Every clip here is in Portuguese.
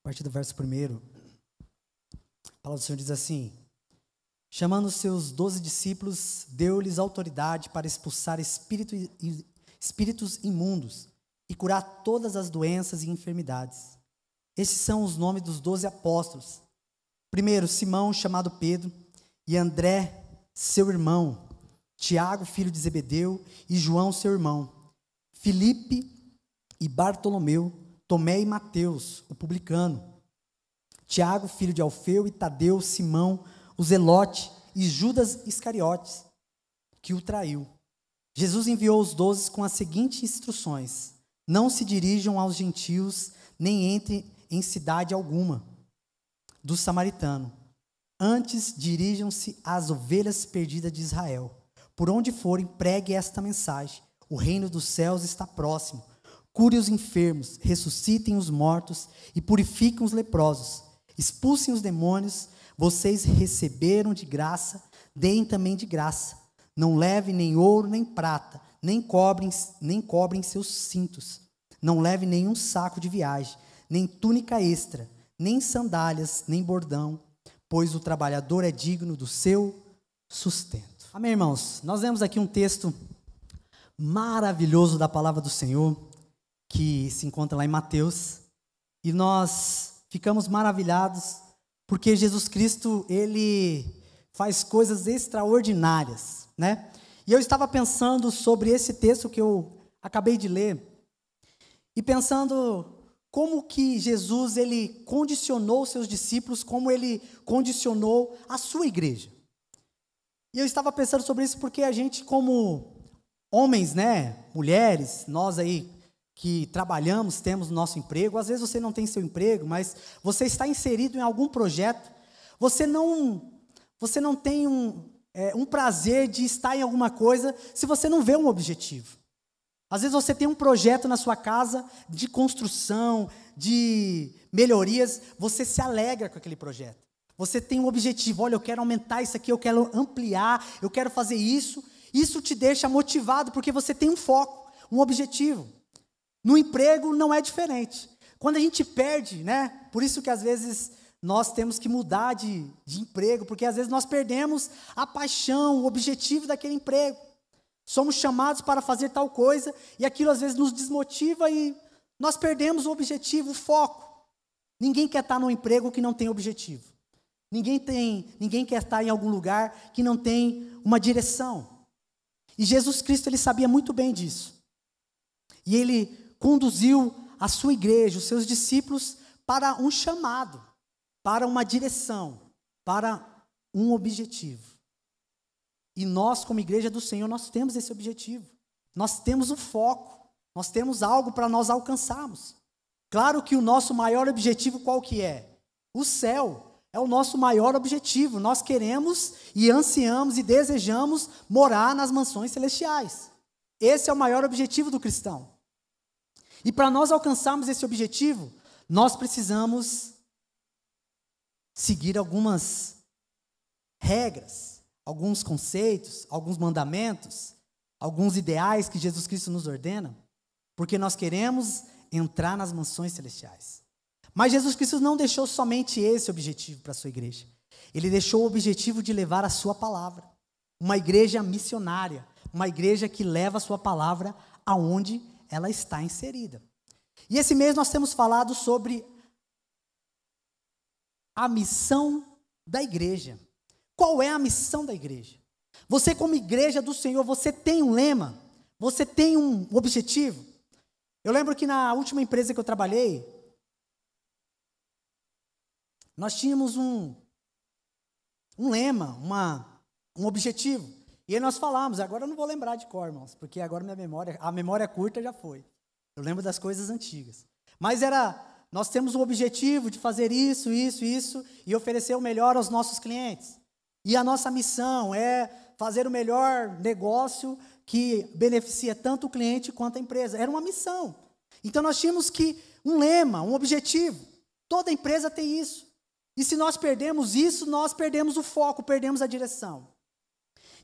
partir do verso 1, a palavra do Senhor diz assim: chamando os seus 12 discípulos, deu-lhes autoridade para expulsar espíritos imundos e curar todas as doenças e enfermidades. Estes são os nomes dos 12 apóstolos. Primeiro, Simão, chamado Pedro, e André, seu irmão, Tiago, filho de Zebedeu, e João, seu irmão, Filipe e Bartolomeu, Tomé e Mateus, o publicano, Tiago, filho de Alfeu, e Tadeu, Simão, o Zelote, e Judas Iscariotes, que o traiu. Jesus enviou os 12 com as seguintes instruções: não se dirijam aos gentios, nem entrem em cidade alguma do samaritano. Antes dirijam-se às ovelhas perdidas de Israel. Por onde forem, pregue esta mensagem: o reino dos céus está próximo. Cure os enfermos, ressuscitem os mortos e purifiquem os leprosos. Expulsem os demônios. Vocês receberam de graça, deem também de graça. Não levem nem ouro, nem prata, nem cobrem seus cintos. Não levem nenhum saco de viagem, nem túnica extra, nem sandálias, nem bordão, pois o trabalhador é digno do seu sustento. Amém, irmãos? Nós vemos aqui um texto maravilhoso da palavra do Senhor, que se encontra lá em Mateus, e nós ficamos maravilhados, porque Jesus Cristo, Ele faz coisas extraordinárias, né? E eu estava pensando sobre esse texto que eu acabei de ler, e pensando como que Jesus, Ele condicionou seus discípulos, como Ele condicionou a sua igreja. E eu estava pensando sobre isso porque a gente, como homens, né, mulheres, nós aí que trabalhamos, temos nosso emprego, às vezes você não tem seu emprego, mas você está inserido em algum projeto, você não tem um prazer de estar em alguma coisa se você não vê um objetivo. Às vezes você tem um projeto na sua casa de construção, de melhorias, você se alegra com aquele projeto. Você tem um objetivo: olha, eu quero aumentar isso aqui, eu quero ampliar, eu quero fazer isso. Isso te deixa motivado porque você tem um foco, um objetivo. No emprego não é diferente. Quando a gente perde, né? Por isso que às vezes nós temos que mudar de emprego, porque às vezes nós perdemos a paixão, o objetivo daquele emprego. Somos chamados para fazer tal coisa e aquilo às vezes nos desmotiva e nós perdemos o objetivo, o foco. Ninguém quer estar num emprego que não tem objetivo. Ninguém quer estar em algum lugar que não tem uma direção. E Jesus Cristo, Ele sabia muito bem disso. E Ele conduziu a sua igreja, os seus discípulos, para um chamado, para uma direção, para um objetivo. E nós, como igreja do Senhor, nós temos esse objetivo. Nós temos um foco, nós temos algo para nós alcançarmos. Claro que o nosso maior objetivo qual que é? O céu é o nosso maior objetivo. Nós queremos e ansiamos e desejamos morar nas mansões celestiais. Esse é o maior objetivo do cristão. E para nós alcançarmos esse objetivo, nós precisamos seguir algumas regras, alguns conceitos, alguns mandamentos, alguns ideais que Jesus Cristo nos ordena, porque nós queremos entrar nas mansões celestiais. Mas Jesus Cristo não deixou somente esse objetivo para a sua igreja. Ele deixou o objetivo de levar a sua palavra. Uma igreja missionária, uma igreja que leva a sua palavra aonde ela está inserida. E esse mês nós temos falado sobre a missão da igreja. Qual é a missão da igreja? Você, como igreja do Senhor, você tem um lema? Você tem um objetivo? Eu lembro que na última empresa que eu trabalhei, nós tínhamos um lema, um objetivo. E aí nós falamos, agora eu não vou lembrar de cor, irmãos, porque agora a memória curta já foi. Eu lembro das coisas antigas. Mas nós temos o objetivo de fazer isso, e oferecer o melhor aos nossos clientes. E a nossa missão é fazer o melhor negócio que beneficia tanto o cliente quanto a empresa. Era uma missão. Então nós tínhamos um lema, um objetivo. Toda empresa tem isso. E se nós perdemos isso, nós perdemos o foco, perdemos a direção.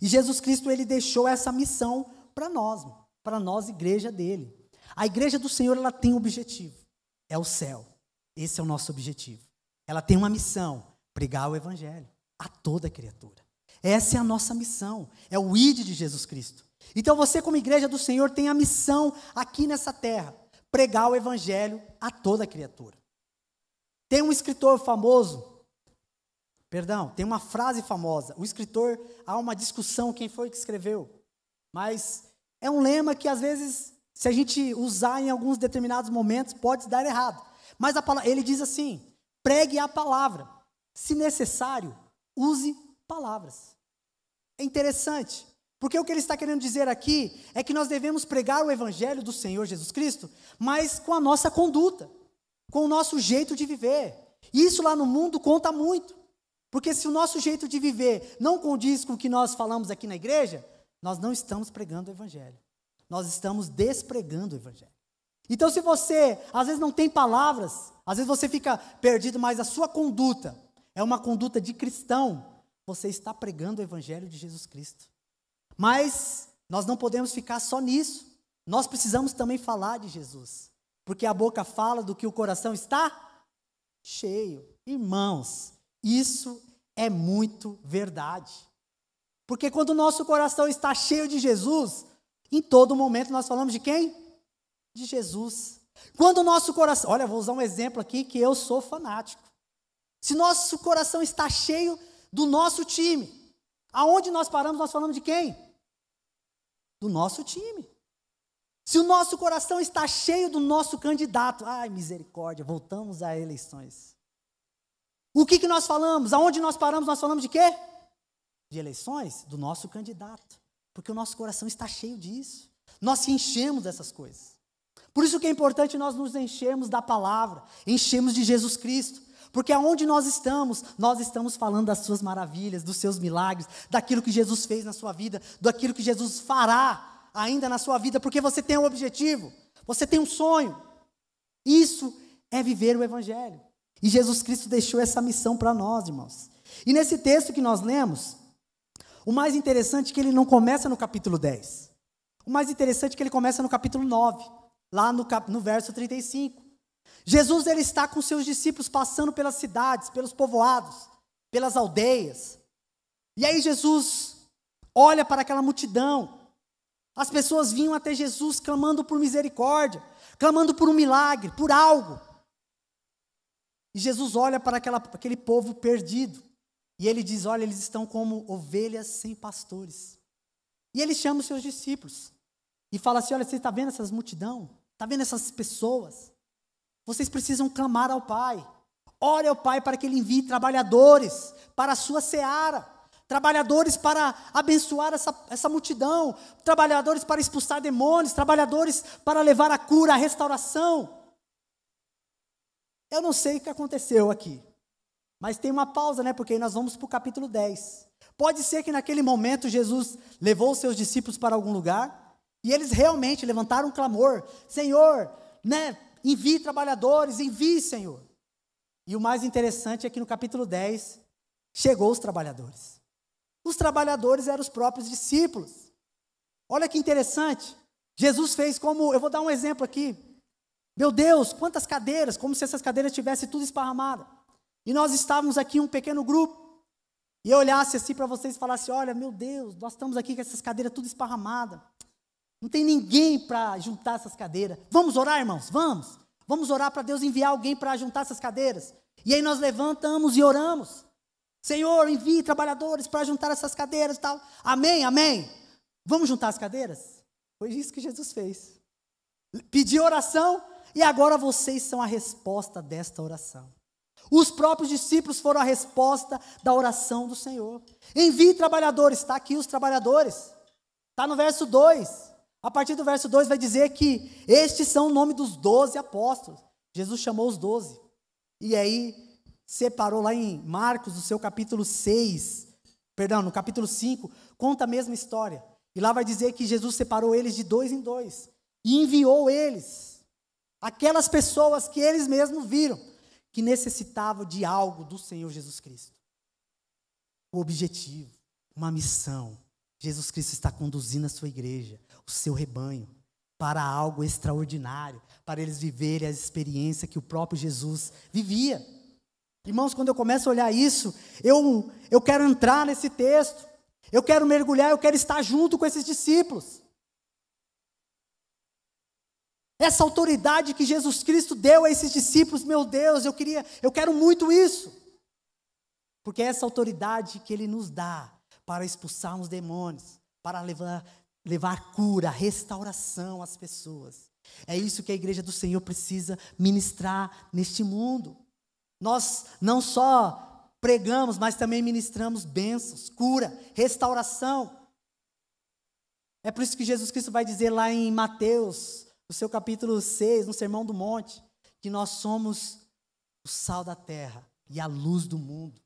E Jesus Cristo, Ele deixou essa missão para nós, igreja dele. A igreja do Senhor, ela tem um objetivo, é o céu. Esse é o nosso objetivo. Ela tem uma missão, pregar o evangelho a toda criatura. Essa é a nossa missão, é o ID de Jesus Cristo. Então você, como igreja do Senhor, tem a missão aqui nessa terra, pregar o evangelho a toda criatura. Tem um escritor famoso, tem uma frase famosa. O escritor, há uma discussão quem foi que escreveu, mas é um lema que às vezes, se a gente usar em alguns determinados momentos, pode dar errado. Mas ele diz assim: pregue a palavra, se necessário, use palavras. É interessante, porque o que ele está querendo dizer aqui é que nós devemos pregar o evangelho do Senhor Jesus Cristo, mas com a nossa conduta, com o nosso jeito de viver. Isso lá no mundo conta muito, porque se o nosso jeito de viver não condiz com o que nós falamos aqui na igreja, nós não estamos pregando o evangelho, nós estamos despregando o evangelho. Então, se você às vezes não tem palavras, às vezes você fica perdido, mas a sua conduta é uma conduta de cristão, você está pregando o evangelho de Jesus Cristo. Mas nós não podemos ficar só nisso, nós precisamos também falar de Jesus, porque a boca fala do que o coração está cheio. Irmãos, isso é muito verdade, porque quando o nosso coração está cheio de Jesus, em todo momento nós falamos de quem? De Jesus. Quando o nosso coração, olha, vou usar um exemplo aqui que eu sou fanático. Se nosso coração está cheio do nosso time, aonde nós paramos, nós falamos de quem? Do nosso time. Se o nosso coração está cheio do nosso candidato, ai, misericórdia, voltamos a eleições. O que nós falamos? Aonde nós paramos, nós falamos de quê? De eleições? Do nosso candidato. Porque o nosso coração está cheio disso. Nós se enchemos dessas coisas. Por isso que é importante nós nos enchermos da palavra, enchemos de Jesus Cristo. Porque aonde nós estamos falando das suas maravilhas, dos seus milagres, daquilo que Jesus fez na sua vida, daquilo que Jesus fará ainda na sua vida, porque você tem um objetivo, você tem um sonho. Isso é viver o evangelho. E Jesus Cristo deixou essa missão para nós, irmãos. E nesse texto que nós lemos, o mais interessante é que ele não começa no capítulo 10. O mais interessante é que ele começa no capítulo 9, lá no verso 35. Jesus, ele está com seus discípulos passando pelas cidades, pelos povoados, pelas aldeias. E aí Jesus olha para aquela multidão. As pessoas vinham até Jesus clamando por misericórdia, clamando por um milagre, por algo. E Jesus olha para aquele povo perdido. E ele diz, olha, eles estão como ovelhas sem pastores. E ele chama os seus discípulos e fala assim, olha, você está vendo essas multidão? Está vendo essas pessoas? Vocês precisam clamar ao Pai. Ore ao Pai para que Ele envie trabalhadores para a sua seara. Trabalhadores para abençoar essa multidão. Trabalhadores para expulsar demônios. Trabalhadores para levar a cura, a restauração. Eu não sei o que aconteceu aqui. Mas tem uma pausa, né? Porque aí nós vamos para o capítulo 10. Pode ser que naquele momento Jesus levou os seus discípulos para algum lugar. E eles realmente levantaram um clamor. Senhor, né? Envie trabalhadores, envie, Senhor. E o mais interessante é que no capítulo 10, chegou os trabalhadores. Os trabalhadores eram os próprios discípulos. Olha que interessante. Jesus fez como, eu vou dar um exemplo aqui. Meu Deus, quantas cadeiras, como se essas cadeiras tivessem tudo esparramado. E nós estávamos aqui um pequeno grupo. E eu olhasse assim para vocês e falasse, olha, meu Deus, nós estamos aqui com essas cadeiras tudo esparramadas. Não tem ninguém para juntar essas cadeiras. Vamos orar, irmãos? Vamos. Vamos orar para Deus enviar alguém para juntar essas cadeiras. E aí nós levantamos e oramos. Senhor, envie trabalhadores para juntar essas cadeiras e tal. Amém, amém. Vamos juntar as cadeiras? Foi isso que Jesus fez. Pediu oração e agora vocês são a resposta desta oração. Os próprios discípulos foram a resposta da oração do Senhor. Envie trabalhadores. Está aqui os trabalhadores. Está no verso 2. A partir do verso 2 vai dizer que estes são o nome dos 12 apóstolos. Jesus chamou os 12. E aí separou lá em Marcos, no seu capítulo 6, no capítulo 5, conta a mesma história. E lá vai dizer que Jesus separou eles de 2 em 2. E enviou eles, aquelas pessoas que eles mesmos viram, que necessitavam de algo do Senhor Jesus Cristo. O objetivo, uma missão. Jesus Cristo está conduzindo a sua igreja, o seu rebanho. para algo extraordinário, para eles viverem a experiência que o próprio Jesus vivia. Irmãos, quando eu começo a olhar isso, eu quero entrar nesse texto, eu quero mergulhar, eu quero estar junto com esses discípulos. Essa autoridade que Jesus Cristo deu a esses discípulos, meu Deus, eu quero muito isso. Porque é essa autoridade que Ele nos dá para expulsarmos demônios, para levar cura, restauração às pessoas. É isso que a igreja do Senhor precisa ministrar neste mundo. Nós não só pregamos, mas também ministramos bênçãos, cura, restauração. É por isso que Jesus Cristo vai dizer lá em Mateus, no seu capítulo 6, no Sermão do Monte, que nós somos o sal da terra e a luz do mundo.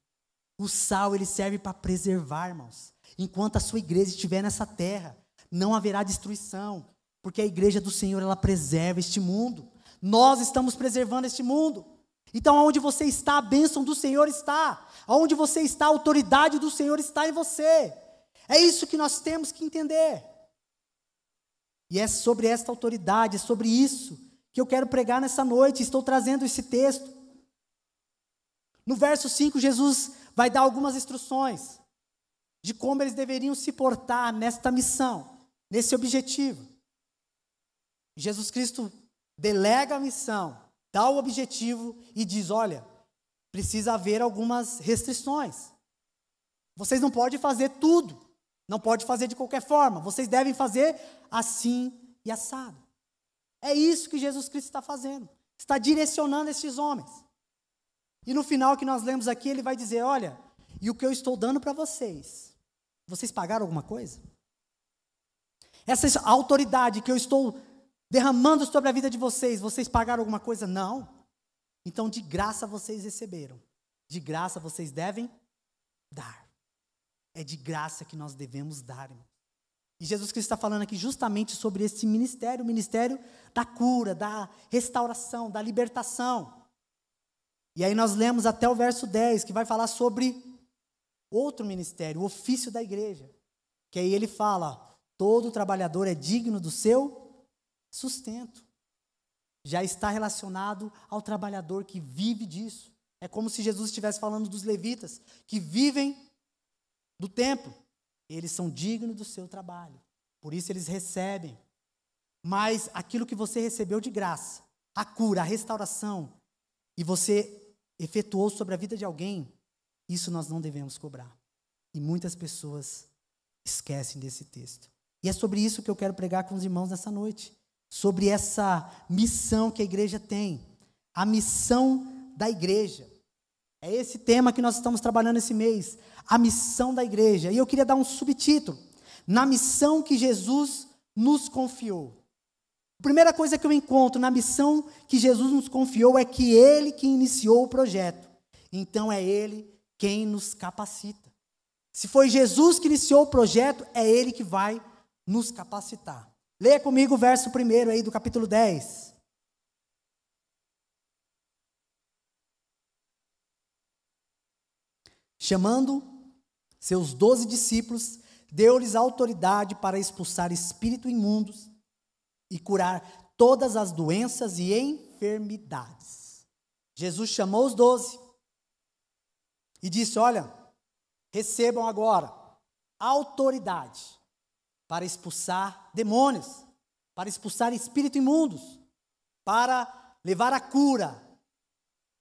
O sal, ele serve para preservar, irmãos. Enquanto a sua igreja estiver nessa terra, não haverá destruição, porque a igreja do Senhor, ela preserva este mundo. Nós estamos preservando este mundo. Então, aonde você está, a bênção do Senhor está. Aonde você está, a autoridade do Senhor está em você. É isso que nós temos que entender. E é sobre esta autoridade, é sobre isso que eu quero pregar nessa noite. Estou trazendo esse texto. No verso 5, Jesus vai dar algumas instruções de como eles deveriam se portar nesta missão, nesse objetivo. Jesus Cristo delega a missão, dá o objetivo e diz, olha, precisa haver algumas restrições. Vocês não podem fazer tudo, não pode fazer de qualquer forma, vocês devem fazer assim e assado. É isso que Jesus Cristo está fazendo, está direcionando esses homens. E no final que nós lemos aqui, ele vai dizer, olha, e o que eu estou dando para vocês, vocês pagaram alguma coisa? Essa autoridade que eu estou derramando sobre a vida de vocês, vocês pagaram alguma coisa? Não. Então, de graça vocês receberam. De graça vocês devem dar. É de graça que nós devemos dar, irmão. E Jesus Cristo está falando aqui justamente sobre esse ministério, o ministério da cura, da restauração, da libertação. E aí nós lemos até o verso 10, que vai falar sobre outro ministério, o ofício da igreja. Que aí ele fala, todo trabalhador é digno do seu sustento. Já está relacionado ao trabalhador que vive disso. É como se Jesus estivesse falando dos levitas, que vivem do templo. Eles são dignos do seu trabalho. Por isso eles recebem. Mas aquilo que você recebeu de graça, a cura, a restauração, e você efetuou sobre a vida de alguém, isso nós não devemos cobrar. E muitas pessoas esquecem desse texto. E é sobre isso que eu quero pregar com os irmãos nessa noite. Sobre essa missão que a igreja tem. A missão da igreja. É esse tema que nós estamos trabalhando esse mês. A missão da igreja. E eu queria dar um subtítulo. Na missão que Jesus nos confiou. A primeira coisa que eu encontro na missão que Jesus nos confiou é que Ele que iniciou o projeto. Então é Ele quem nos capacita. Se foi Jesus que iniciou o projeto, é Ele que vai nos capacitar. Leia comigo o verso 1 aí do capítulo 10. Chamando seus 12 discípulos, deu-lhes autoridade para expulsar espíritos imundos e curar todas as doenças e enfermidades. Jesus chamou os 12 e disse, olha, recebam agora autoridade para expulsar demônios, para expulsar espíritos imundos, para levar a cura,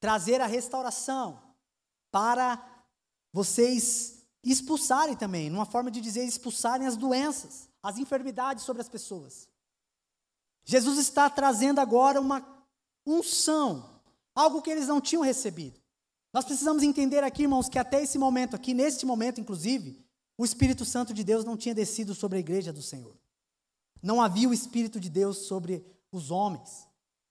trazer a restauração, para vocês expulsarem também, numa forma de dizer, expulsarem as doenças, as enfermidades sobre as pessoas. Jesus está trazendo agora uma unção, algo que eles não tinham recebido. Nós precisamos entender aqui, irmãos, que até esse momento aqui, neste momento inclusive, o Espírito Santo de Deus não tinha descido sobre a igreja do Senhor. Não havia o Espírito de Deus sobre os homens,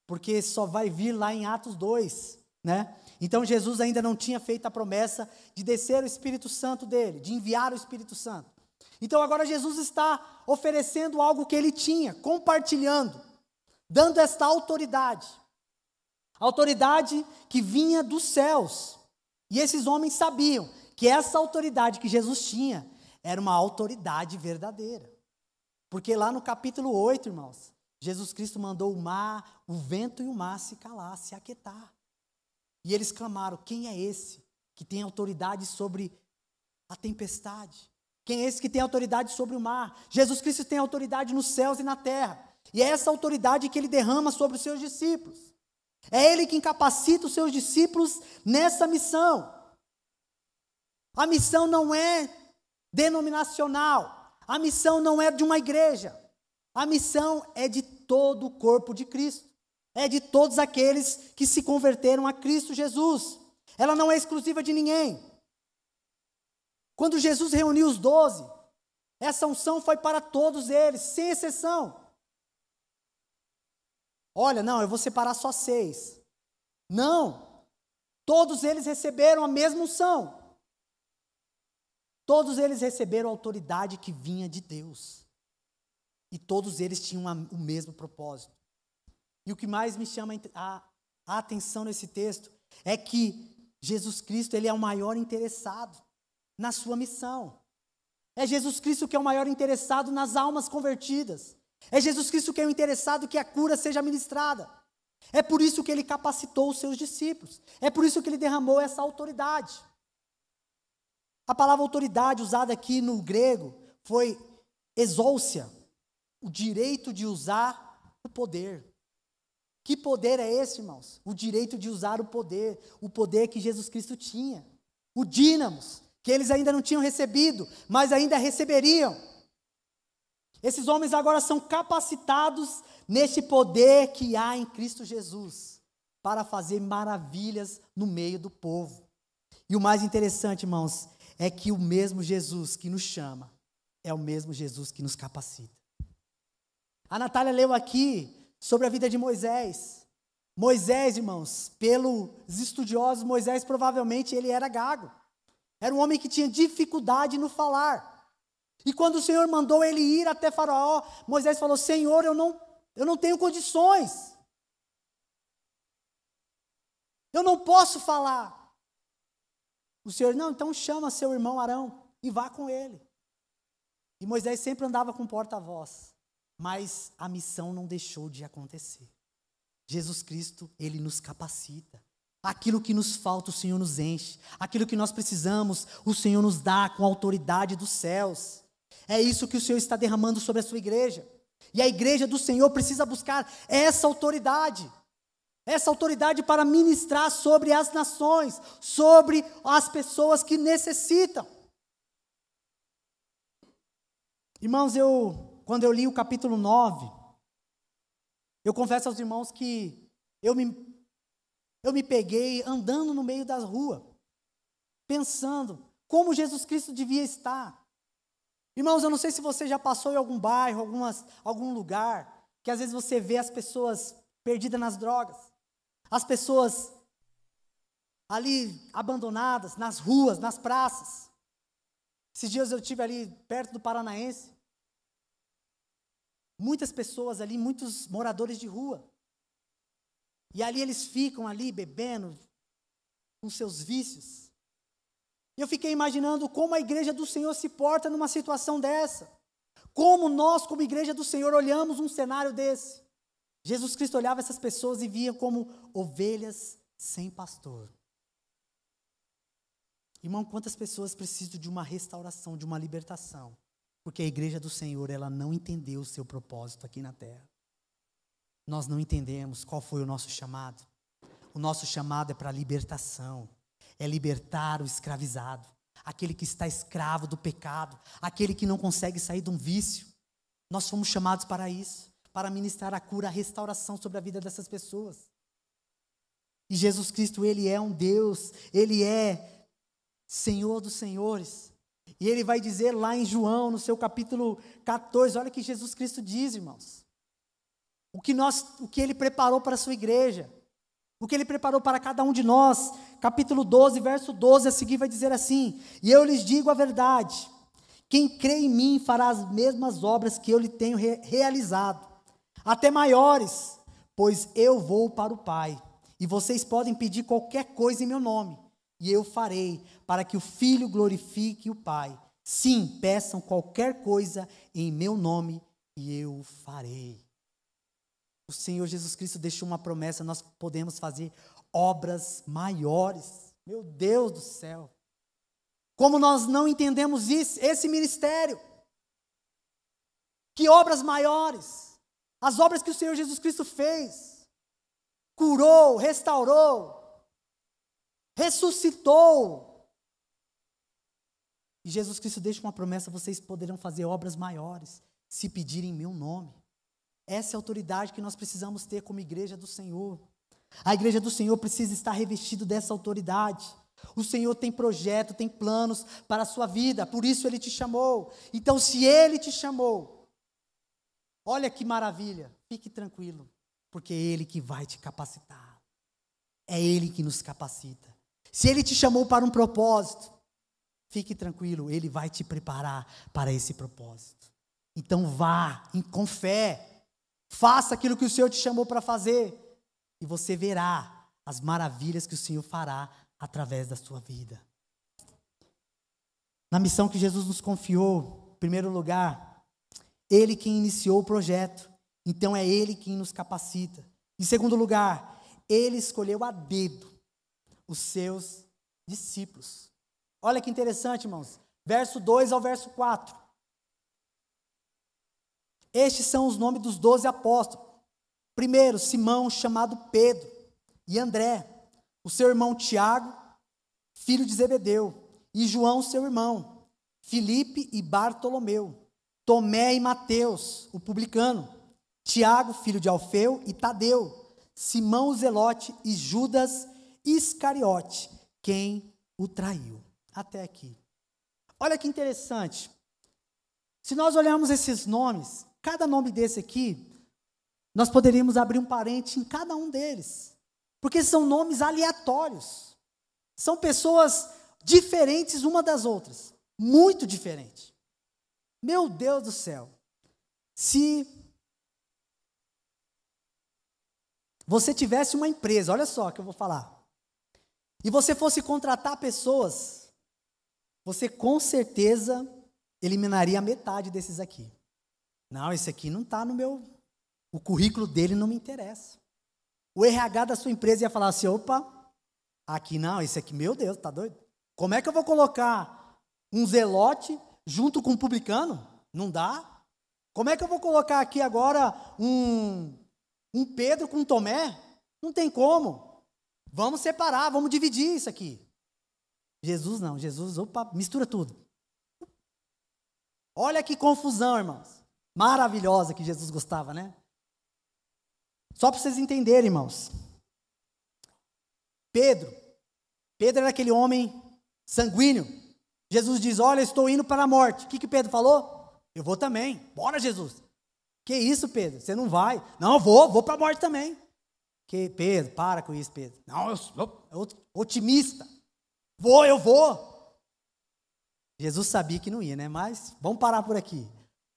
porque só vai vir lá em Atos 2, né? Então Jesus ainda não tinha feito a promessa de descer o Espírito Santo dele, de enviar o Espírito Santo. Então agora Jesus está oferecendo algo que ele tinha, compartilhando, dando esta autoridade. Autoridade que vinha dos céus. E esses homens sabiam que essa autoridade que Jesus tinha era uma autoridade verdadeira. Porque lá no capítulo 8, irmãos, Jesus Cristo mandou o mar, o vento e o mar se calar, se aquietar. E eles clamaram: quem é esse que tem autoridade sobre a tempestade? Quem é esse que tem autoridade sobre o mar? Jesus Cristo tem autoridade nos céus e na terra. E é essa autoridade que ele derrama sobre os seus discípulos. É ele quem capacita os seus discípulos nessa missão. A missão não é denominacional. A missão não é de uma igreja. A missão é de todo o corpo de Cristo. É de todos aqueles que se converteram a Cristo Jesus. Ela não é exclusiva de ninguém. Quando Jesus reuniu os 12, essa unção foi para todos eles, sem exceção. Olha, não, eu vou separar só 6. Não. Todos eles receberam a mesma unção. Todos eles receberam a autoridade que vinha de Deus. E todos eles tinham o mesmo propósito. E o que mais me chama a atenção nesse texto é que Jesus Cristo, ele é o maior interessado na sua missão. É Jesus Cristo que é o maior interessado nas almas convertidas. É Jesus Cristo que é o interessado que a cura seja ministrada. É por isso que ele capacitou os seus discípulos. É por isso que ele derramou essa autoridade. A palavra autoridade usada aqui no grego foi exousia, o direito de usar o poder. Que poder é esse, irmãos? O direito de usar o poder que Jesus Cristo tinha. O dínamos, que eles ainda não tinham recebido, mas ainda receberiam. Esses homens agora são capacitados nesse poder que há em Cristo Jesus, para fazer maravilhas no meio do povo. E o mais interessante, irmãos, é que o mesmo Jesus que nos chama, é o mesmo Jesus que nos capacita. A Natália leu aqui sobre a vida de Moisés. Moisés, irmãos, pelos estudiosos, Moisés provavelmente ele era gago. Era um homem que tinha dificuldade no falar. E quando o Senhor mandou ele ir até Faraó, Moisés falou: Senhor, eu não tenho condições. Eu não posso falar. O Senhor: não, então chama seu irmão Arão e vá com ele. E Moisés sempre andava com porta-voz. Mas a missão não deixou de acontecer. Jesus Cristo, ele nos capacita. Aquilo que nos falta, o Senhor nos enche. Aquilo que nós precisamos, o Senhor nos dá com a autoridade dos céus. É isso que o Senhor está derramando sobre a sua igreja. E a igreja do Senhor precisa buscar essa autoridade. Essa autoridade para ministrar sobre as nações, sobre as pessoas que necessitam. Irmãos, quando eu li o capítulo 9, eu confesso aos irmãos que eu me peguei andando no meio da rua, pensando como Jesus Cristo devia estar. Irmãos, eu não sei se você já passou em algum bairro, algum lugar, que às vezes você vê as pessoas perdidas nas drogas, as pessoas ali abandonadas, nas ruas, nas praças. Esses dias eu estive ali perto do Paranaense, muitas pessoas ali, muitos moradores de rua. E ali eles ficam ali bebendo com seus vícios. E eu fiquei imaginando como a igreja do Senhor se porta numa situação dessa. Como nós, como igreja do Senhor, olhamos um cenário desse. Jesus Cristo olhava essas pessoas e via como ovelhas sem pastor. Irmão, quantas pessoas precisam de uma restauração, de uma libertação? Porque a igreja do Senhor, ela não entendeu o seu propósito aqui na terra. Nós não entendemos qual foi o nosso chamado. O nosso chamado é para libertação. É libertar o escravizado. Aquele que está escravo do pecado. Aquele que não consegue sair de um vício. Nós fomos chamados para isso. Para ministrar a cura, a restauração sobre a vida dessas pessoas. E Jesus Cristo, ele é um Deus. Ele é Senhor dos senhores. E ele vai dizer lá em João, no seu capítulo 14, olha o que Jesus Cristo diz, irmãos. O que ele preparou para a sua igreja. O que ele preparou para cada um de nós. Capítulo 12, verso 12, a seguir vai dizer assim: e eu lhes digo a verdade, quem crê em mim fará as mesmas obras que eu lhe tenho realizado, até maiores, pois eu vou para o Pai, e vocês podem pedir qualquer coisa em meu nome, e eu farei, para que o Filho glorifique o Pai. Sim, peçam qualquer coisa em meu nome, e eu farei. o Senhor Jesus Cristo deixou uma promessa, nós podemos fazer obras maiores. Meu Deus do céu. Como nós não entendemos esse ministério? Que obras maiores? As obras que o Senhor Jesus Cristo fez. Curou, restaurou, ressuscitou. E Jesus Cristo deixa uma promessa: vocês poderão fazer obras maiores, se pedirem em meu nome. Essa é a autoridade que nós precisamos ter como igreja do Senhor. A igreja do Senhor precisa estar revestido dessa autoridade. O Senhor tem projeto, tem planos para a sua vida, por isso Ele te chamou. Então, se Ele te chamou, olha que maravilha, fique tranquilo, porque é Ele que vai te capacitar. É Ele que nos capacita. Se Ele te chamou para um propósito, fique tranquilo, Ele vai te preparar para esse propósito. Então vá com fé, faça aquilo que o Senhor te chamou para fazer, e você verá as maravilhas que o Senhor fará através da sua vida. Na missão que Jesus nos confiou, em primeiro lugar, Ele quem iniciou o projeto, então é Ele quem nos capacita. Em segundo lugar, Ele escolheu a dedo os seus discípulos. Olha que interessante, irmãos, verso 2 ao verso 4. Estes são os nomes dos 12 apóstolos. Primeiro, Simão, chamado Pedro, e André, o seu irmão Tiago, filho de Zebedeu, e João, seu irmão, Filipe e Bartolomeu, Tomé e Mateus, o publicano, Tiago, filho de Alfeu, e Tadeu, Simão o Zelote e Judas Iscariote, quem o traiu. Até aqui. Olha que interessante. Se nós olharmos esses nomes, cada nome desse aqui, nós poderíamos abrir um parente em cada um deles. Porque são nomes aleatórios. São pessoas diferentes uma das outras. Muito diferentes. Meu Deus do céu. Se você tivesse uma empresa, olha só o que eu vou falar, e você fosse contratar pessoas, você com certeza eliminaria a metade desses aqui. Não, esse aqui não está no meu... O currículo dele não me interessa. O RH da sua empresa ia falar assim: opa, aqui não, esse aqui, meu Deus, tá doido? Como é que eu vou colocar um zelote junto com um publicano? Não dá. Como é que eu vou colocar aqui agora um Pedro com um Tomé? Não tem como. Vamos separar, vamos dividir isso aqui. Jesus não, Jesus, opa, mistura tudo. Olha que confusão, irmãos. Maravilhosa que Jesus gostava, né? Só para vocês entenderem, irmãos. Pedro era aquele homem sanguíneo. Jesus diz: olha, eu estou indo para a morte. O que Pedro falou? Eu vou também. Bora, Jesus. Que isso, Pedro? Você não vai? Não, eu vou para a morte também. Que Pedro, para com isso, Pedro. Não, eu sou otimista. Eu vou. Jesus sabia que não ia, né? Mas vamos parar por aqui.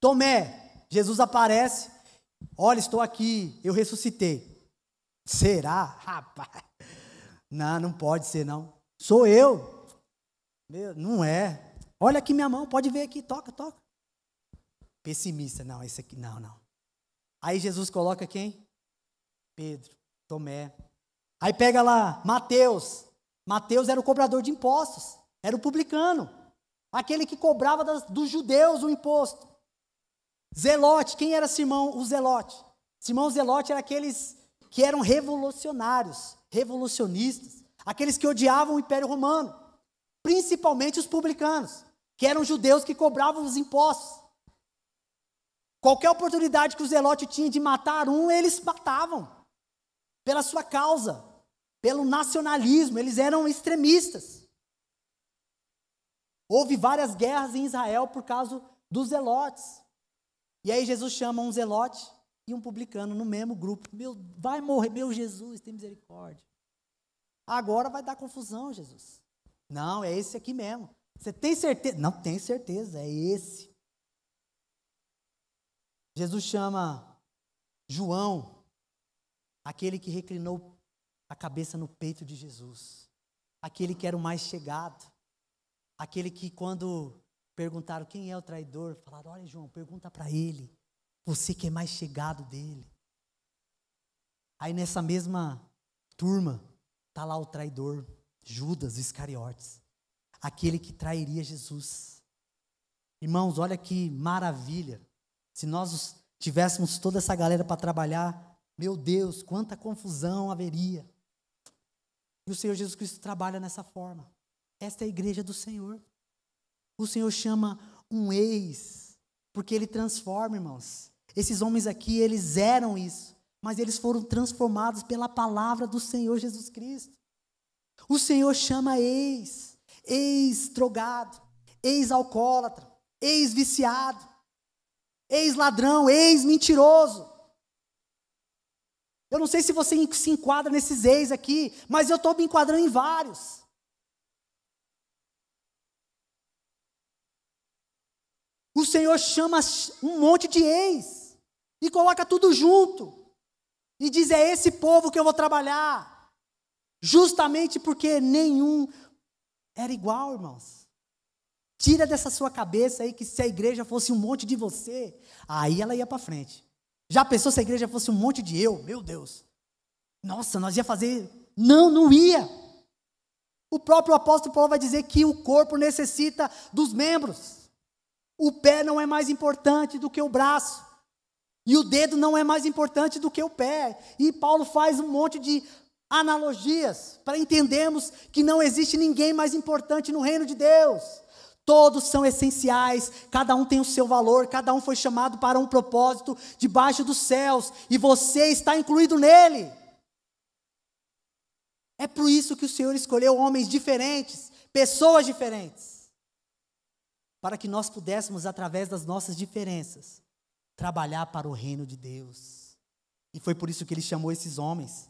Tomé, Jesus aparece. Olha, estou aqui, eu ressuscitei. Será? Rapaz, não pode ser não. Sou eu. Não é. Olha aqui minha mão, pode ver aqui, toca. Pessimista, não, esse aqui, não. Aí Jesus coloca quem? Pedro, Tomé. Aí pega lá, Mateus. Mateus era o cobrador de impostos, era o publicano, aquele que cobrava dos judeus o imposto. Zelote, quem era Simão o Zelote? Simão Zelote era aqueles que eram revolucionários, revolucionistas, aqueles que odiavam o Império Romano, principalmente os publicanos, que eram judeus que cobravam os impostos. Qualquer oportunidade que o Zelote tinha de matar um, eles matavam, pela sua causa, pelo nacionalismo, eles eram extremistas. Houve várias guerras em Israel por causa dos zelotes. E aí Jesus chama um zelote e um publicano no mesmo grupo. Vai morrer, meu Jesus, tem misericórdia. Agora vai dar confusão, Jesus. Não, é esse aqui mesmo. Você tem certeza? Não, tenho certeza, é esse. Jesus chama João, aquele que reclinou a cabeça no peito de Jesus. Aquele que era o mais chegado. Aquele que quando perguntaram quem é o traidor, falaram: olha, João, pergunta para ele, você que é mais chegado dele. Aí nessa mesma turma, está lá o traidor, Judas Iscariotes, aquele que trairia Jesus. Irmãos, olha que maravilha. Se nós tivéssemos toda essa galera para trabalhar, meu Deus, quanta confusão haveria. E o Senhor Jesus Cristo trabalha nessa forma. Esta é a igreja do Senhor. O Senhor chama um ex, porque Ele transforma, irmãos. Esses homens aqui, eles eram isso, mas eles foram transformados pela palavra do Senhor Jesus Cristo. O Senhor chama ex-drogado, ex-alcoólatra, ex-viciado, ex-ladrão, ex-mentiroso. Eu não sei se você se enquadra nesses ex aqui, mas eu estou me enquadrando em vários. O Senhor chama um monte de ex e coloca tudo junto e diz: é esse povo que eu vou trabalhar, justamente porque nenhum era igual, irmãos. Tira dessa sua cabeça aí que se a igreja fosse um monte de você, aí ela ia para frente. Já pensou se a igreja fosse um monte de eu? Meu Deus. Nossa, nós ia fazer... Não ia. O próprio apóstolo Paulo vai dizer que o corpo necessita dos membros. O pé não é mais importante do que o braço. E o dedo não é mais importante do que o pé. E Paulo faz um monte de analogias para entendermos que não existe ninguém mais importante no reino de Deus. Todos são essenciais, cada um tem o seu valor, cada um foi chamado para um propósito debaixo dos céus, e você está incluído nele. É por isso que o Senhor escolheu homens diferentes, pessoas diferentes, para que nós pudéssemos, através das nossas diferenças, trabalhar para o reino de Deus. E foi por isso que Ele chamou esses homens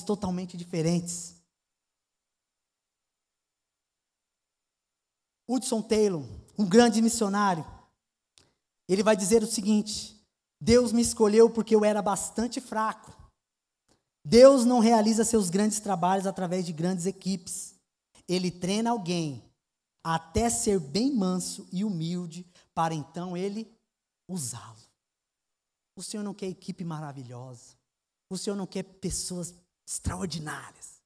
totalmente diferentes. Hudson Taylor, um grande missionário, ele vai dizer o seguinte: Deus me escolheu porque eu era bastante fraco. Deus não realiza seus grandes trabalhos através de grandes equipes. Ele treina alguém até ser bem manso e humilde, para então Ele usá-lo. O Senhor não quer equipe maravilhosa. O Senhor não quer pessoas extraordinárias.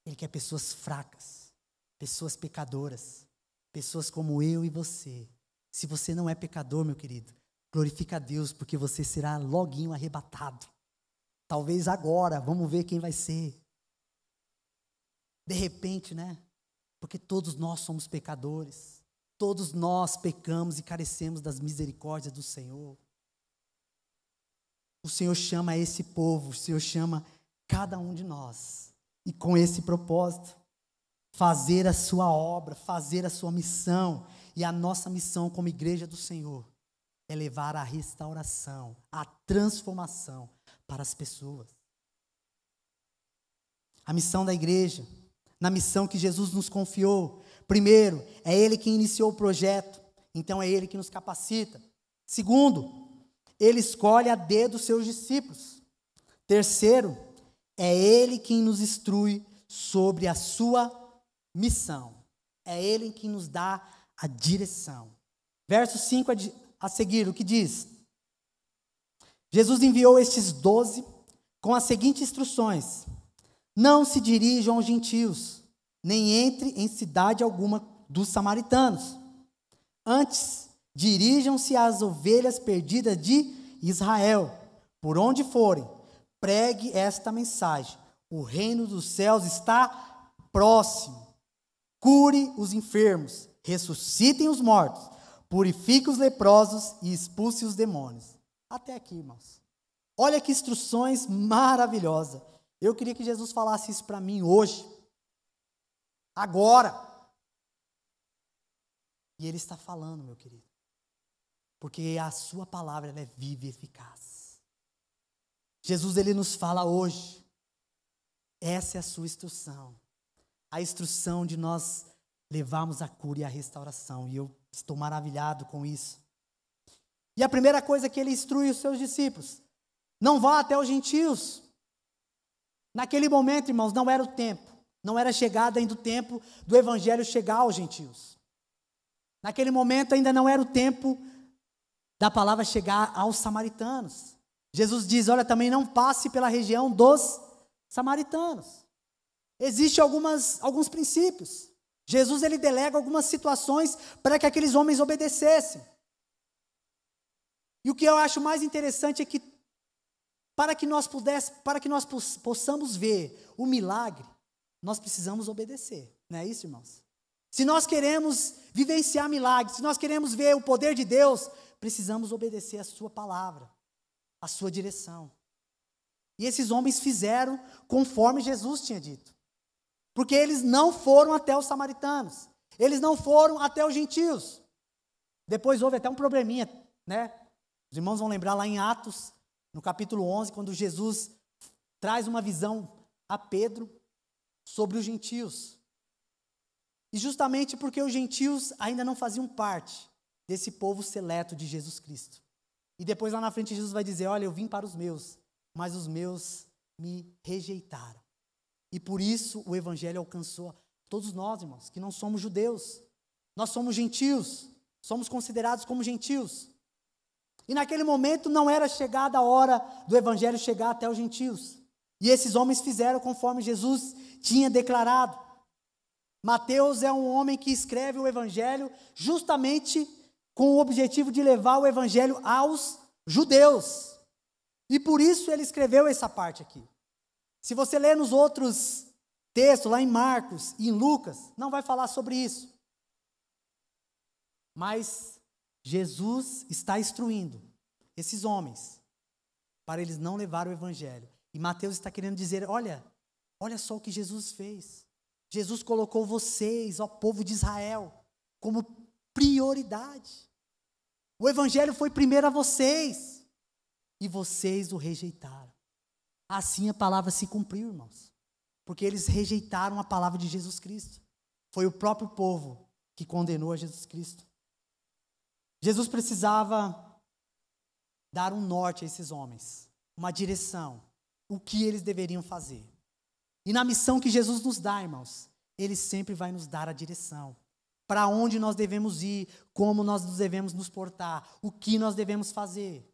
Ele quer pessoas fracas, pessoas pecadoras. Pessoas como eu e você. Se você não é pecador, meu querido, glorifica a Deus, porque você será loguinho arrebatado. Talvez agora, vamos ver quem vai ser. De repente, né? Porque todos nós somos pecadores. Todos nós pecamos e carecemos das misericórdias do Senhor. O Senhor chama esse povo, o Senhor chama cada um de nós. E com esse propósito, fazer a sua obra, fazer a sua missão. E a nossa missão como igreja do Senhor é levar a restauração, a transformação para as pessoas. A missão da igreja, na missão que Jesus nos confiou, primeiro, é Ele que iniciou o projeto, então é Ele que nos capacita. Segundo, Ele escolhe a dedo os seus discípulos. Terceiro, é Ele quem nos instrui sobre a sua missão. É Ele quem nos dá a direção. Verso 5 a seguir, o que diz? Jesus enviou estes 12 com as seguintes instruções: não se dirijam aos gentios, nem entre em cidade alguma dos samaritanos. Antes, dirijam-se às ovelhas perdidas de Israel. Por onde forem, pregue esta mensagem: o reino dos céus está próximo. Cure os enfermos, ressuscitem os mortos, purifique os leprosos e expulse os demônios. Até aqui, irmãos. Olha que instruções maravilhosas. Eu queria que Jesus falasse isso para mim hoje. Agora. E Ele está falando, meu querido. Porque a sua palavra ela é viva e eficaz. Jesus, Ele nos fala hoje. Essa é a sua instrução. A instrução de nós levarmos a cura e a restauração. E eu estou maravilhado com isso. E a primeira coisa que Ele instrui os seus discípulos: não vá até os gentios. Naquele momento, irmãos, não era o tempo. Não era chegada ainda o tempo do evangelho chegar aos gentios. Naquele momento ainda não era o tempo da palavra chegar aos samaritanos. Jesus diz, olha, também não passe pela região dos samaritanos. Existem alguns princípios. Jesus, ele delega algumas situações para que aqueles homens obedecessem. E o que eu acho mais interessante é que para que nós possamos ver o milagre, nós precisamos obedecer. Não é isso, irmãos? Se nós queremos vivenciar milagres, se nós queremos ver o poder de Deus, precisamos obedecer a sua palavra, a sua direção. E esses homens fizeram conforme Jesus tinha dito. Porque eles não foram até os samaritanos. Eles não foram até os gentios. Depois houve até um probleminha, né? Os irmãos vão lembrar lá em Atos, no capítulo 11, quando Jesus traz uma visão a Pedro sobre os gentios. E justamente porque os gentios ainda não faziam parte desse povo seleto de Jesus Cristo. E depois lá na frente Jesus vai dizer, olha, eu vim para os meus, mas os meus me rejeitaram. E por isso o evangelho alcançou todos nós, irmãos, que não somos judeus. Nós somos gentios, somos considerados como gentios. E naquele momento não era chegada a hora do evangelho chegar até os gentios. E esses homens fizeram conforme Jesus tinha declarado. Mateus é um homem que escreve o evangelho justamente com o objetivo de levar o evangelho aos judeus. E por isso ele escreveu essa parte aqui. Se você ler nos outros textos, lá em Marcos e em Lucas, não vai falar sobre isso. Mas Jesus está instruindo esses homens para eles não levarem o evangelho. E Mateus está querendo dizer, olha só o que Jesus fez. Jesus colocou vocês, ó povo de Israel, como prioridade. O evangelho foi primeiro a vocês, e vocês o rejeitaram. Assim a palavra se cumpriu, irmãos, porque eles rejeitaram a palavra de Jesus Cristo. Foi o próprio povo que condenou a Jesus Cristo. Jesus precisava dar um norte a esses homens, uma direção, o que eles deveriam fazer. E na missão que Jesus nos dá, irmãos, Ele sempre vai nos dar a direção. Para onde nós devemos ir, como nós devemos nos portar, o que nós devemos fazer.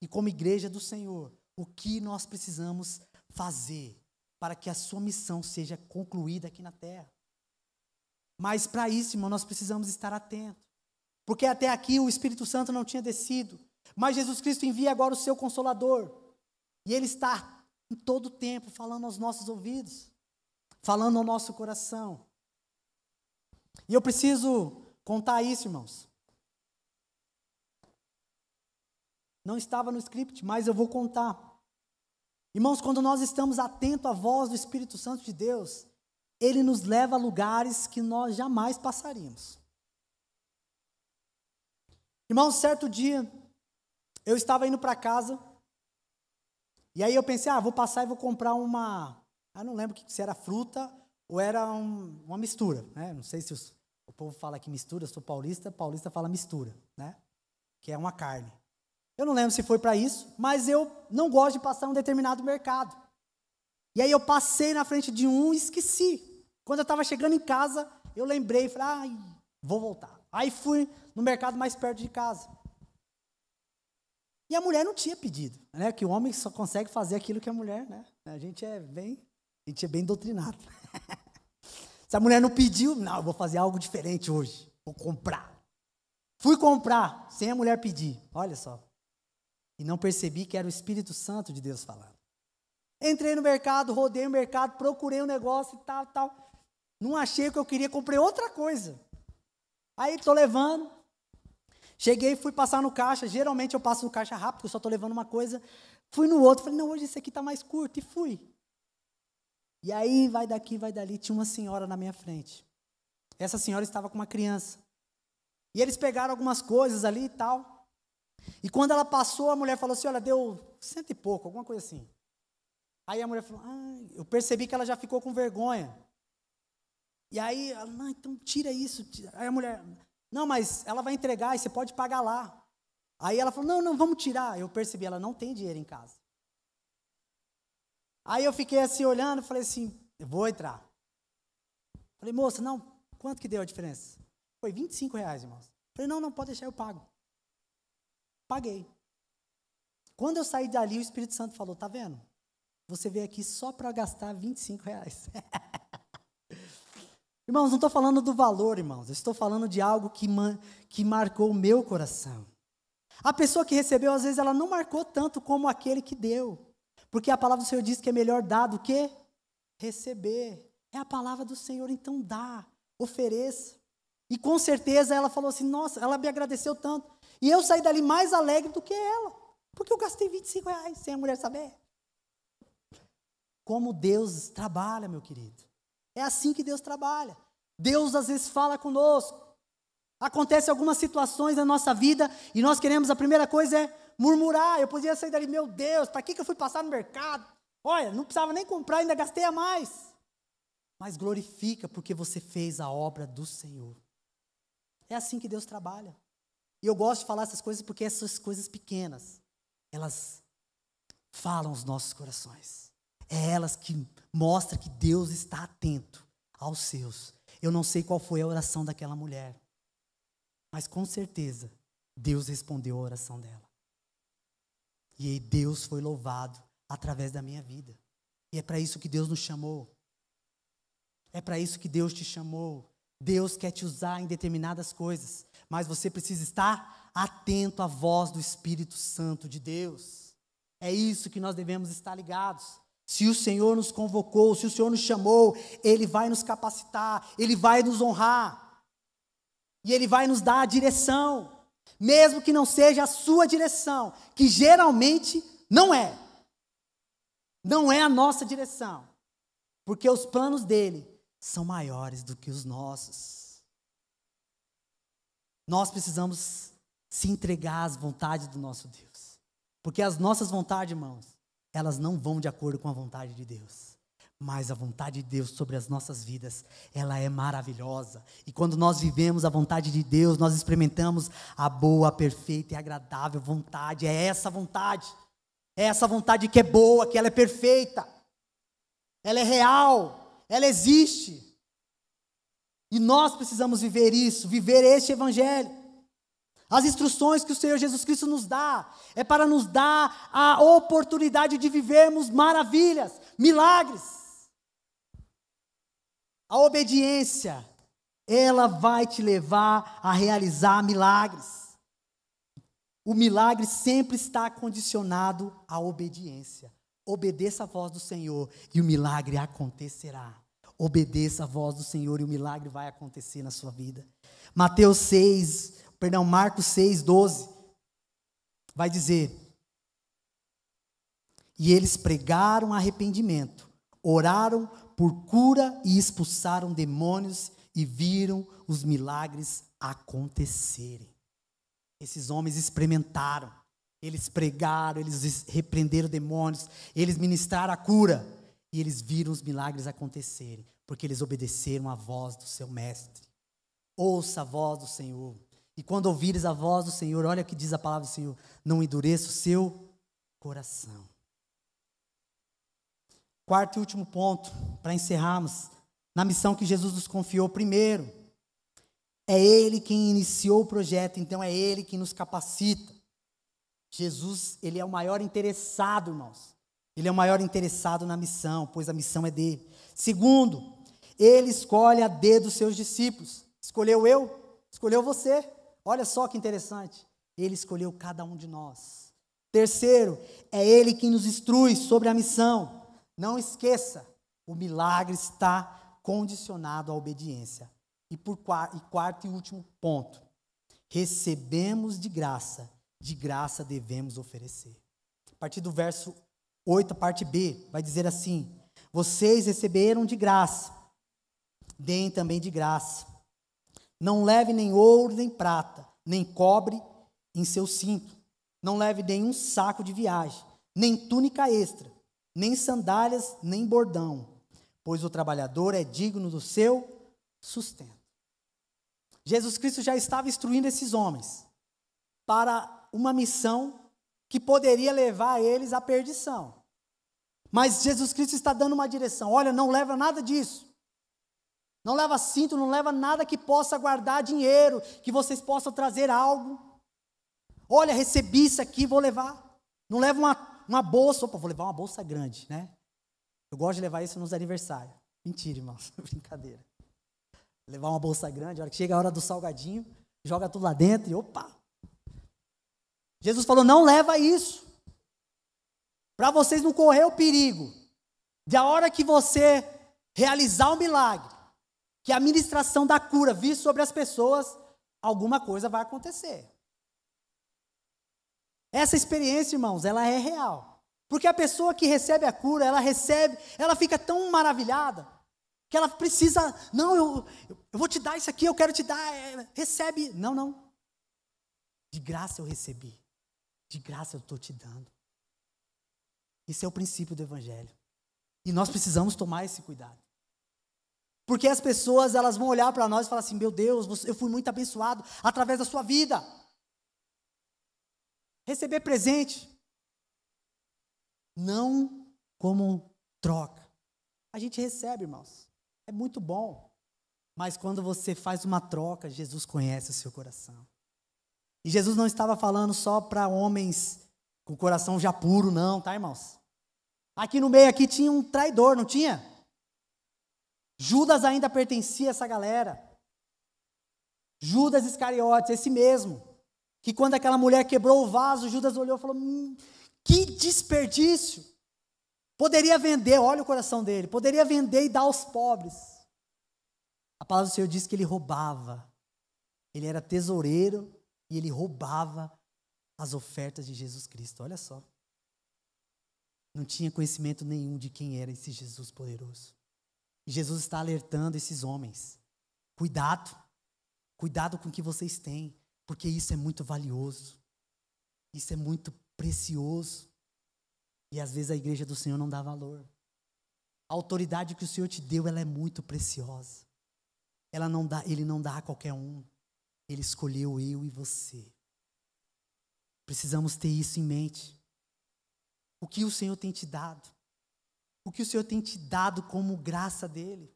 E como igreja do Senhor, o que nós precisamos fazer para que a sua missão seja concluída aqui na terra. Mas para isso, irmão, nós precisamos estar atentos. Porque até aqui o Espírito Santo não tinha descido. Mas Jesus Cristo envia agora o seu Consolador. E Ele está em todo o tempo falando aos nossos ouvidos, falando ao nosso coração. E eu preciso contar isso, irmãos. Não estava no script, mas eu vou contar. Irmãos, quando nós estamos atentos à voz do Espírito Santo de Deus, Ele nos leva a lugares que nós jamais passaríamos. Irmãos, certo dia, eu estava indo para casa, e aí eu pensei, vou passar e vou comprar eu não lembro se era fruta ou era uma mistura, né? Não sei se o povo fala que mistura, eu sou paulista fala mistura, né? Que é uma carne. Eu não lembro se foi para isso, mas eu não gosto de passar em um determinado mercado. E aí eu passei na frente de um e esqueci. Quando eu estava chegando em casa, eu lembrei, falei, vou voltar. Aí fui no mercado mais perto de casa. E a mulher não tinha pedido, né? Que o homem só consegue fazer aquilo que a mulher, né? A gente é bem doutrinado. Se a mulher não pediu, não, eu vou fazer algo diferente hoje. Vou comprar. Fui comprar, sem a mulher pedir. Olha só. E não percebi que era o Espírito Santo de Deus falando. Entrei no mercado, rodei o mercado, procurei um negócio e tal. Não achei o que eu queria, comprei outra coisa. Aí estou levando. Cheguei, fui passar no caixa. Geralmente eu passo no caixa rápido, porque eu só estou levando uma coisa. Fui no outro, falei, não, hoje esse aqui está mais curto. E fui. E aí, vai daqui, vai dali. Tinha uma senhora na minha frente. Essa senhora estava com uma criança. E eles pegaram algumas coisas ali e tal. E quando ela passou, a mulher falou assim, olha, deu 100 e pouco, alguma coisa assim. Aí a mulher falou, eu percebi que ela já ficou com vergonha. E aí, ela, não, então tira isso. Aí a mulher, não, mas ela vai entregar e você pode pagar lá. Aí ela falou, não, vamos tirar. Eu percebi, ela não tem dinheiro em casa. Aí eu fiquei assim olhando, falei assim, eu vou entrar. Falei, moça, não, quanto que deu a diferença? Foi R$25, irmãos. Falei, não, pode deixar, eu pago. Paguei. Quando eu saí dali, o Espírito Santo falou, tá vendo? Você veio aqui só para gastar R$25. Irmãos, não estou falando do valor, irmãos. Eu estou falando de algo que marcou o meu coração. A pessoa que recebeu, às vezes, ela não marcou tanto como aquele que deu. Porque a palavra do Senhor diz que é melhor dar do que receber. É a palavra do Senhor, então dá, ofereça. E com certeza ela falou assim, nossa, ela me agradeceu tanto. E eu saí dali mais alegre do que ela. Porque eu gastei R$25 sem a mulher saber. Como Deus trabalha, meu querido. É assim que Deus trabalha. Deus às vezes fala conosco. Acontece algumas situações na nossa vida e nós queremos, a primeira coisa é murmurar. Eu podia sair dali, meu Deus, para que eu fui passar no mercado? Olha, não precisava nem comprar, ainda gastei a mais. Mas glorifica porque você fez a obra do Senhor. É assim que Deus trabalha. E eu gosto de falar essas coisas porque essas coisas pequenas, elas falam os nossos corações. É elas que mostram que Deus está atento aos seus. Eu não sei qual foi a oração daquela mulher, mas com certeza Deus respondeu a oração dela. E aí Deus foi louvado através da minha vida. E é para isso que Deus nos chamou. É para isso que Deus te chamou. Deus quer te usar em determinadas coisas, mas você precisa estar atento à voz do Espírito Santo de Deus. É isso que nós devemos estar ligados. Se o Senhor nos convocou, se o Senhor nos chamou, Ele vai nos capacitar, Ele vai nos honrar. E Ele vai nos dar a direção, mesmo que não seja a sua direção, que geralmente não é. Não é a nossa direção, porque os planos dEle são maiores do que os nossos. Nós precisamos se entregar às vontades do nosso Deus, porque as nossas vontades, irmãos, elas não vão de acordo com a vontade de Deus. Mas a vontade de Deus sobre as nossas vidas, ela é maravilhosa. E quando nós vivemos a vontade de Deus, nós experimentamos a boa, perfeita e agradável vontade. É essa vontade. É essa vontade que é boa, que ela é perfeita. Ela é real. Ela existe. E nós precisamos viver isso, viver este evangelho. As instruções que o Senhor Jesus Cristo nos dá, é para nos dar a oportunidade de vivermos maravilhas, milagres. A obediência, ela vai te levar a realizar milagres. O milagre sempre está condicionado à obediência. Obedeça a voz do Senhor e o milagre acontecerá. Obedeça a voz do Senhor e o milagre vai acontecer na sua vida. Marcos 6, 12, vai dizer, e eles pregaram arrependimento, oraram por cura e expulsaram demônios e viram os milagres acontecerem. Esses homens experimentaram, eles pregaram, eles repreenderam demônios, eles ministraram a cura e eles viram os milagres acontecerem, porque eles obedeceram à voz do seu mestre. Ouça a voz do Senhor. E quando ouvires a voz do Senhor, olha o que diz a palavra do Senhor, não endureça o seu coração. Quarto e último ponto, para encerrarmos, na missão que Jesus nos confiou, primeiro, é Ele quem iniciou o projeto, então é Ele quem nos capacita. Jesus, Ele é o maior interessado, irmãos. Ele é o maior interessado na missão, pois a missão é dele. Segundo, Ele escolhe a dedo os seus discípulos. Escolheu eu, escolheu você. Olha só que interessante. Ele escolheu cada um de nós. Terceiro, é Ele quem nos instrui sobre a missão. Não esqueça, o milagre está condicionado à obediência. E quarto e último ponto, recebemos de graça devemos oferecer. A partir do verso 8, a parte B, vai dizer assim, vocês receberam de graça, deem também de graça. Não leve nem ouro, nem prata, nem cobre em seu cinto. Não leve nenhum saco de viagem, nem túnica extra, nem sandálias, nem bordão, pois o trabalhador é digno do seu sustento. Jesus Cristo já estava instruindo esses homens para uma missão que poderia levar eles à perdição. Mas Jesus Cristo está dando uma direção. Olha, não leva nada disso. Não leva cinto, não leva nada que possa guardar dinheiro, que vocês possam trazer algo. Olha, recebi isso aqui, vou levar. Não leva uma bolsa. Opa, vou levar uma bolsa grande, né? Eu gosto de levar isso nos aniversários. Mentira, irmãos. Brincadeira. Levar uma bolsa grande, a hora que chega a hora do salgadinho, joga tudo lá dentro e opa. Jesus falou, não leva isso. Para vocês não correr o perigo de a hora que você realizar o milagre, que a ministração da cura vir sobre as pessoas, alguma coisa vai acontecer. Essa experiência, irmãos, ela é real. Porque a pessoa que recebe a cura, ela fica tão maravilhada, que ela precisa, não, eu vou te dar isso aqui, eu quero te dar, recebe. Não. De graça eu recebi. De graça eu estou te dando. Esse é o princípio do Evangelho. E nós precisamos tomar esse cuidado. Porque as pessoas, elas vão olhar para nós e falar assim, meu Deus, eu fui muito abençoado através da sua vida. Receber presente. Não como troca. A gente recebe, irmãos. É muito bom. Mas quando você faz uma troca, Jesus conhece o seu coração. E Jesus não estava falando só para homens com o coração já puro, não, tá, irmãos? Aqui no meio aqui tinha um traidor, não tinha? Judas ainda pertencia a essa galera. Judas Iscariotes, esse mesmo. Que quando aquela mulher quebrou o vaso, Judas olhou e falou, que desperdício. Poderia vender, olha o coração dele, poderia vender e dar aos pobres. A palavra do Senhor diz que ele roubava. Ele era tesoureiro e ele roubava as ofertas de Jesus Cristo, olha só. Não tinha conhecimento nenhum de quem era esse Jesus poderoso. E Jesus está alertando esses homens. Cuidado com o que vocês têm, porque isso é muito valioso. Isso é muito precioso. E às vezes a igreja do Senhor não dá valor. A autoridade que o Senhor te deu, ela é muito preciosa. Ele não dá a qualquer um. Ele escolheu eu e você. Precisamos ter isso em mente. O que o Senhor tem te dado? O que o Senhor tem te dado como graça dele?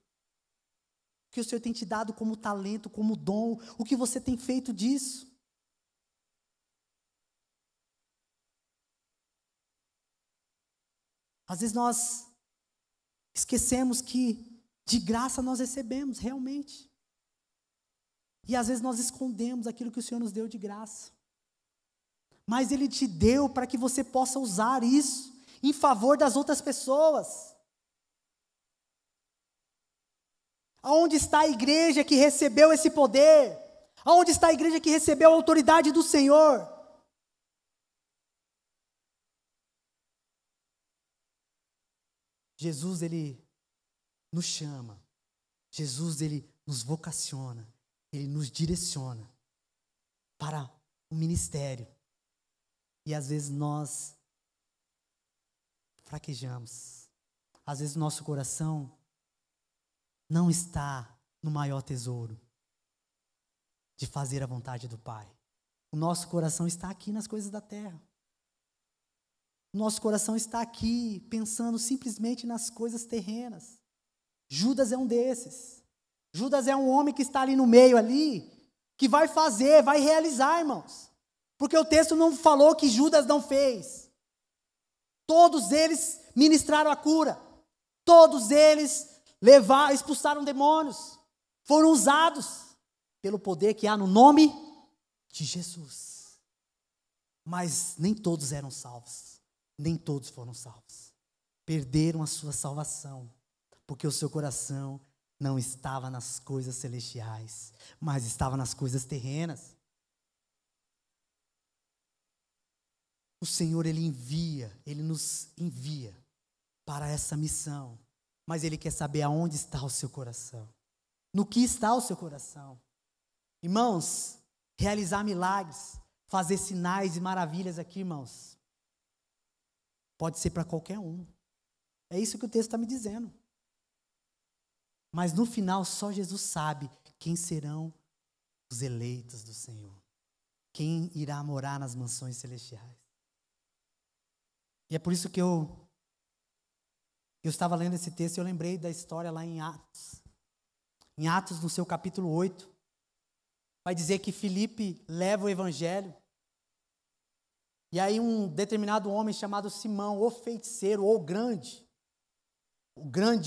O que o Senhor tem te dado como talento, como dom? O que você tem feito disso? Às vezes nós esquecemos que de graça nós recebemos, realmente. E às vezes nós escondemos aquilo que o Senhor nos deu de graça. Mas Ele te deu para que você possa usar isso em favor das outras pessoas. Aonde está a igreja que recebeu esse poder? Aonde está a igreja que recebeu a autoridade do Senhor? Jesus, Ele nos chama. Jesus, Ele nos vocaciona. Ele nos direciona para o ministério. E às vezes nós fraquejamos. Às vezes o nosso coração não está no maior tesouro de fazer a vontade do Pai. O nosso coração está aqui nas coisas da terra. O nosso coração está aqui pensando simplesmente nas coisas terrenas. Judas é um desses. Judas é um homem que está ali no meio ali, que vai fazer, vai realizar, irmãos. Porque o texto não falou que Judas não fez. Todos eles ministraram a cura. Todos eles expulsaram demônios. Foram usados pelo poder que há no nome de Jesus. Mas nem todos eram salvos. Nem todos foram salvos. Perderam a sua salvação. Porque o seu coração não estava nas coisas celestiais, mas estava nas coisas terrenas. O Senhor, Ele nos envia para essa missão, mas Ele quer saber aonde está o seu coração. No que está o seu coração? Irmãos, realizar milagres, fazer sinais e maravilhas aqui, irmãos, pode ser para qualquer um. É isso que o texto está me dizendo. Mas no final, só Jesus sabe quem serão os eleitos do Senhor. Quem irá morar nas mansões celestiais. E é por isso que eu estava lendo esse texto e eu lembrei da história lá em Atos. Em Atos, no seu capítulo 8, vai dizer que Filipe leva o evangelho E aí um determinado homem chamado Simão, o feiticeiro, ou o grande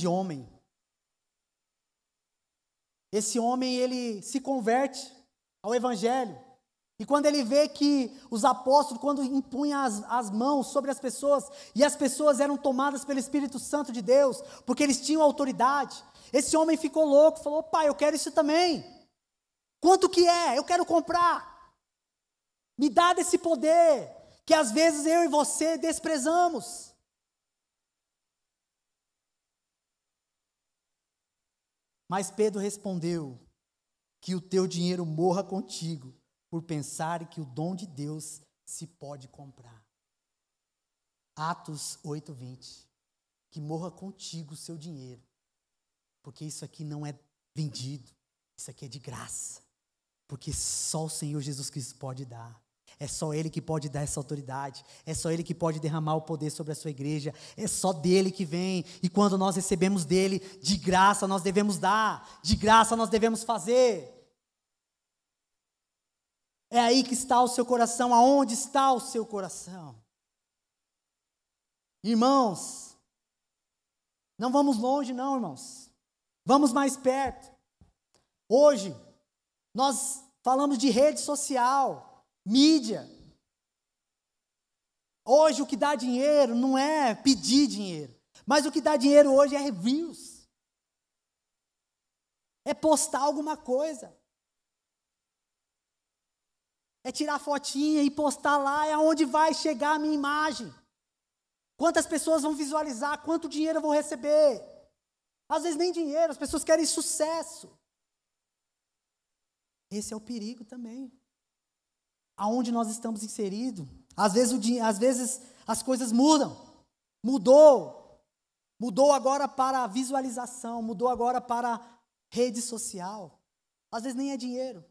homem. Esse homem, ele se converte ao evangelho. E quando ele vê que os apóstolos, quando impunham as mãos sobre as pessoas, e as pessoas eram tomadas pelo Espírito Santo de Deus, porque eles tinham autoridade, esse homem ficou louco, falou: pai, eu quero isso também. Quanto que é? Eu quero comprar. Me dá desse poder, que às vezes eu e você desprezamos. Mas Pedro respondeu: que o teu dinheiro morra contigo, por pensar que o dom de Deus se pode comprar. Atos 8:20. Que morra contigo o seu dinheiro, porque isso aqui não é vendido, isso aqui é de graça, porque só o Senhor Jesus Cristo pode dar. É só Ele que pode dar essa autoridade, é só Ele que pode derramar o poder sobre a sua igreja, é só dele que vem, e quando nós recebemos dele, de graça nós devemos dar, de graça nós devemos fazer. É aí que está o seu coração, aonde está o seu coração? Irmãos, não vamos longe não, irmãos, vamos mais perto. Hoje, nós falamos de rede social, mídia. Hoje o que dá dinheiro não é pedir dinheiro, mas o que dá dinheiro hoje é reviews. É postar alguma coisa. É tirar fotinha e postar lá, é aonde vai chegar a minha imagem. Quantas pessoas vão visualizar, quanto dinheiro eu vou receber. Às vezes nem dinheiro, as pessoas querem sucesso. Esse é o perigo também. Aonde nós estamos inseridos, às vezes as coisas mudam. Mudou agora para a visualização, mudou agora para a rede social. Às vezes nem é dinheiro.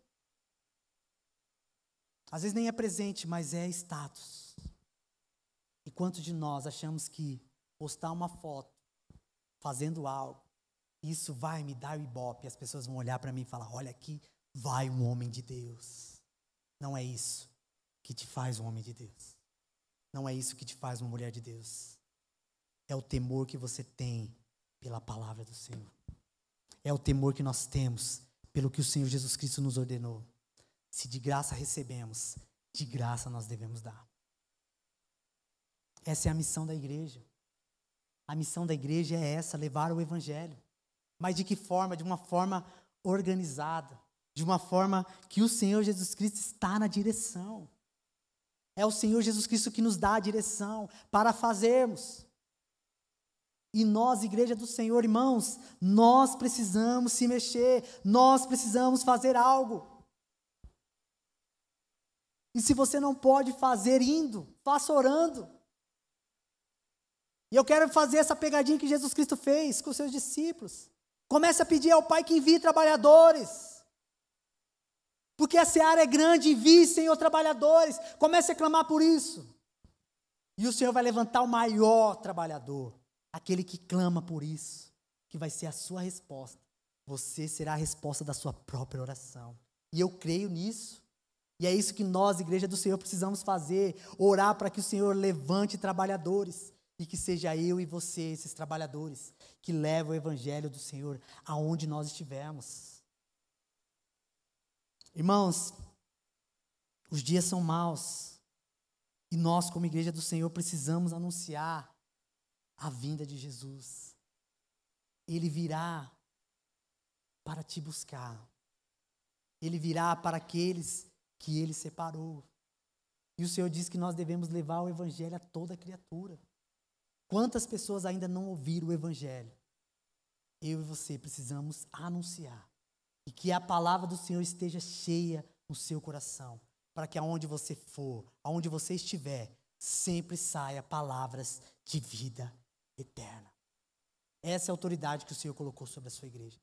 Às vezes nem é presente, mas é status. E quantos de nós achamos que postar uma foto, fazendo algo, isso vai me dar o ibope, e as pessoas vão olhar para mim e falar: olha aqui, vai um homem de Deus. Não é isso que te faz um homem de Deus. Não é isso que te faz uma mulher de Deus. É o temor que você tem pela palavra do Senhor. É o temor que nós temos pelo que o Senhor Jesus Cristo nos ordenou. Se de graça recebemos, de graça nós devemos dar. Essa é a missão da igreja. A missão da igreja é essa, levar o evangelho. Mas de que forma? De uma forma organizada. De uma forma que o Senhor Jesus Cristo está na direção. É o Senhor Jesus Cristo que nos dá a direção para fazermos. E nós, igreja do Senhor, irmãos, nós precisamos se mexer. Nós precisamos fazer algo. E se você não pode fazer indo, faça orando. E eu quero fazer essa pegadinha que Jesus Cristo fez com os seus discípulos. Comece a pedir ao Pai que envie trabalhadores. Porque a seara é grande, envie, Senhor, trabalhadores. Comece a clamar por isso. E o Senhor vai levantar o maior trabalhador. Aquele que clama por isso. Que vai ser a sua resposta. Você será a resposta da sua própria oração. E eu creio nisso. E é isso que nós, igreja do Senhor, precisamos fazer. Orar para que o Senhor levante trabalhadores. E que seja eu e você, esses trabalhadores, que levam o evangelho do Senhor aonde nós estivermos. Irmãos, os dias são maus. E nós, como igreja do Senhor, precisamos anunciar a vinda de Jesus. Ele virá para te buscar. Ele virá para aqueles que Ele separou. E o Senhor diz que nós devemos levar o evangelho a toda criatura. Quantas pessoas ainda não ouviram o evangelho? Eu e você precisamos anunciar. E que a palavra do Senhor esteja cheia no seu coração. Para que aonde você for, aonde você estiver, sempre saia palavras de vida eterna. Essa é a autoridade que o Senhor colocou sobre a sua igreja.